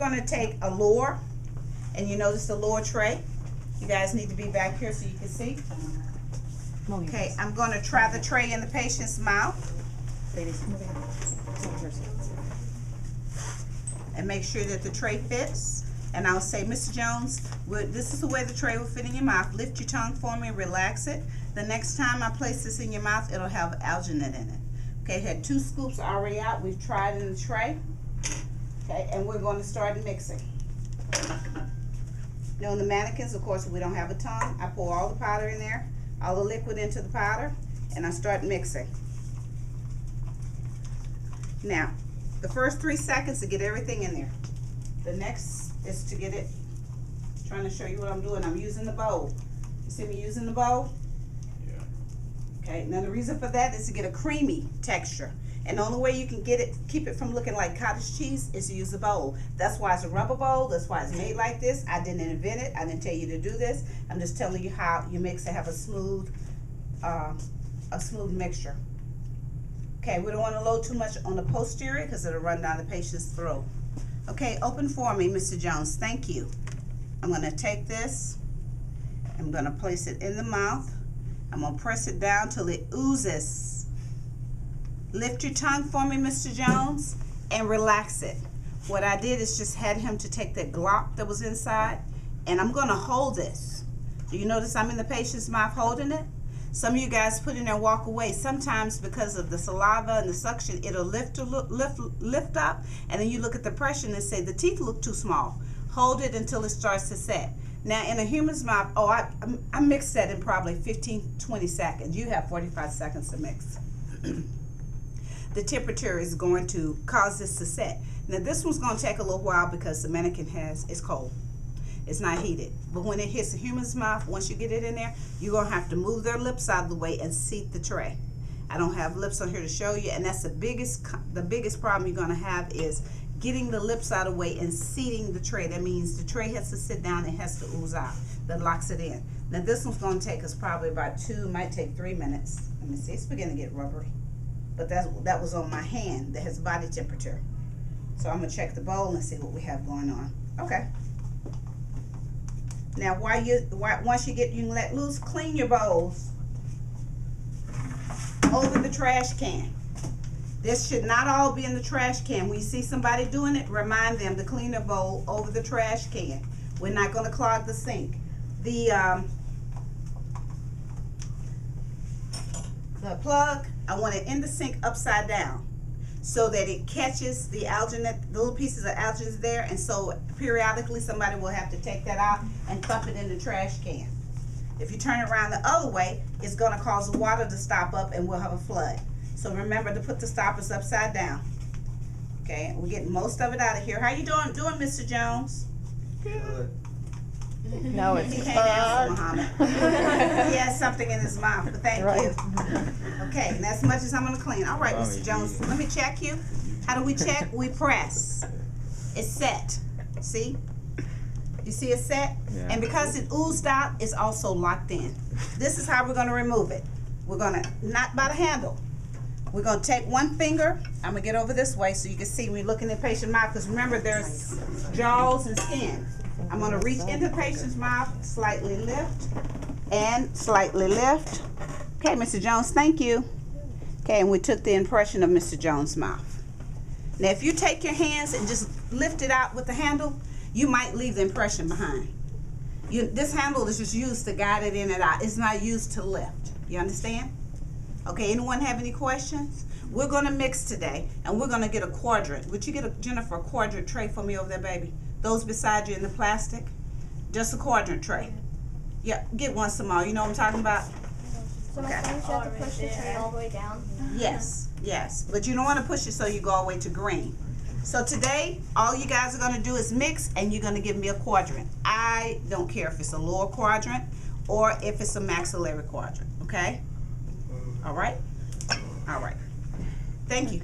We're going to take a lower, and you notice the lower tray. You guys need to be back here so you can see. Okay, I'm going to try the tray in the patient's mouth. And make sure that the tray fits. And I'll say, Mr. Jones, this is the way the tray will fit in your mouth. Lift your tongue for me and relax it. The next time I place this in your mouth, it'll have alginate in it. Okay, had 2 scoops already out. We've tried in the tray. Okay, and we're going to start mixing. Now on the mannequins, of course, we don't have a tongue. I pour all the powder in there, all the liquid into the powder, and I start mixing. Now, the first 3 seconds to get everything in there. The next is to get it, trying to show you what I'm doing. I'm using the bowl. You see me using the bowl? Yeah. Okay, now the reason for that is to get a creamy texture. And the only way you can get it, keep it from looking like cottage cheese, is to use a bowl. That's why it's a rubber bowl. That's why it's made like this. I didn't invent it. I didn't tell you to do this. I'm just telling you how you mix to have a smooth mixture. Okay, we don't want to load too much on the posterior because it'll run down the patient's throat. Okay, open for me, Mr. Jones. Thank you. I'm going to take this. I'm going to place it in the mouth. I'm going to press it down till it oozes. Lift your tongue for me, Mr. Jones, and relax it. What I did is just had him to take that glop that was inside, and I'm going to hold this. Do you notice I'm in the patient's mouth holding it? Some of you guys put in there and walk away. Sometimes because of the saliva and the suction, it'll lift up, and then you look at the pressure and say the teeth look too small. Hold it until it starts to set. Now in a human's mouth, I mixed that in probably 15-20 seconds. You have 45 seconds to mix. The temperature is going to cause this to set. Now this one's going to take a little while because the mannequin it's cold. It's not heated. But when it hits the human's mouth, once you get it in there, you're going to have to move their lips out of the way and seat the tray. I don't have lips on here to show you, and that's the biggest problem you're going to have is getting the lips out of the way and seating the tray. That means the tray has to sit down, it has to ooze out. That locks it in. Now this one's going to take us probably about 2, might take 3 minutes. Let me see, it's beginning to get rubbery. But that was on my hand that has body temperature. So I'm going to check the bowl and see what we have going on. Okay. Now once you can let loose, clean your bowls over the trash can. This should not all be in the trash can. When you see somebody doing it, remind them to clean their bowl over the trash can. We're not going to clog the sink. The plug, I want it in the sink upside down so that it catches the alginate, the little pieces of alginate there, and so periodically somebody will have to take that out and dump it in the trash can. If you turn it around the other way, it's going to cause the water to stop up and we'll have a flood. So remember to put the stoppers upside down. Okay, we're getting most of it out of here. How you doing, Mr. Jones? Good. No, it's He can't answer, Muhammad. He has something in his mouth, but thank you. Okay, and that's as much as I'm going to clean. All right, Mr. Jones, let me check you. How do we check? We press. It's set. See? You see it set? Yeah. And because it oozed out, it's also locked in. This is how we're going to remove it. We're going to, not by the handle. We're going to take one finger. I'm going to get over this way so you can see when you're looking at the patient's mouth, because remember there's jaws and skin. I'm going to reach into the patient's mouth, slightly lift, and slightly lift. Okay, Mr. Jones, thank you. Okay, and we took the impression of Mr. Jones' mouth. Now, if you take your hands and just lift it out with the handle, you might leave the impression behind. This handle is just used to guide it in and out. It's not used to lift. You understand? Okay, anyone have any questions? We're going to mix today, and we're going to get a quadrant. Would you get, Jennifer, a quadrant tray for me over there, baby? Those beside you in the plastic? Just a quadrant tray. Yeah, get one small. You know what I'm talking about? So my friend should have to push the tray all the way down? Yes, yes. But you don't want to push it so you go all the way to green. So today, all you guys are going to do is mix, and you're going to give me a quadrant. I don't care if it's a lower quadrant or if it's a maxillary quadrant, okay? All right? All right. Thank you.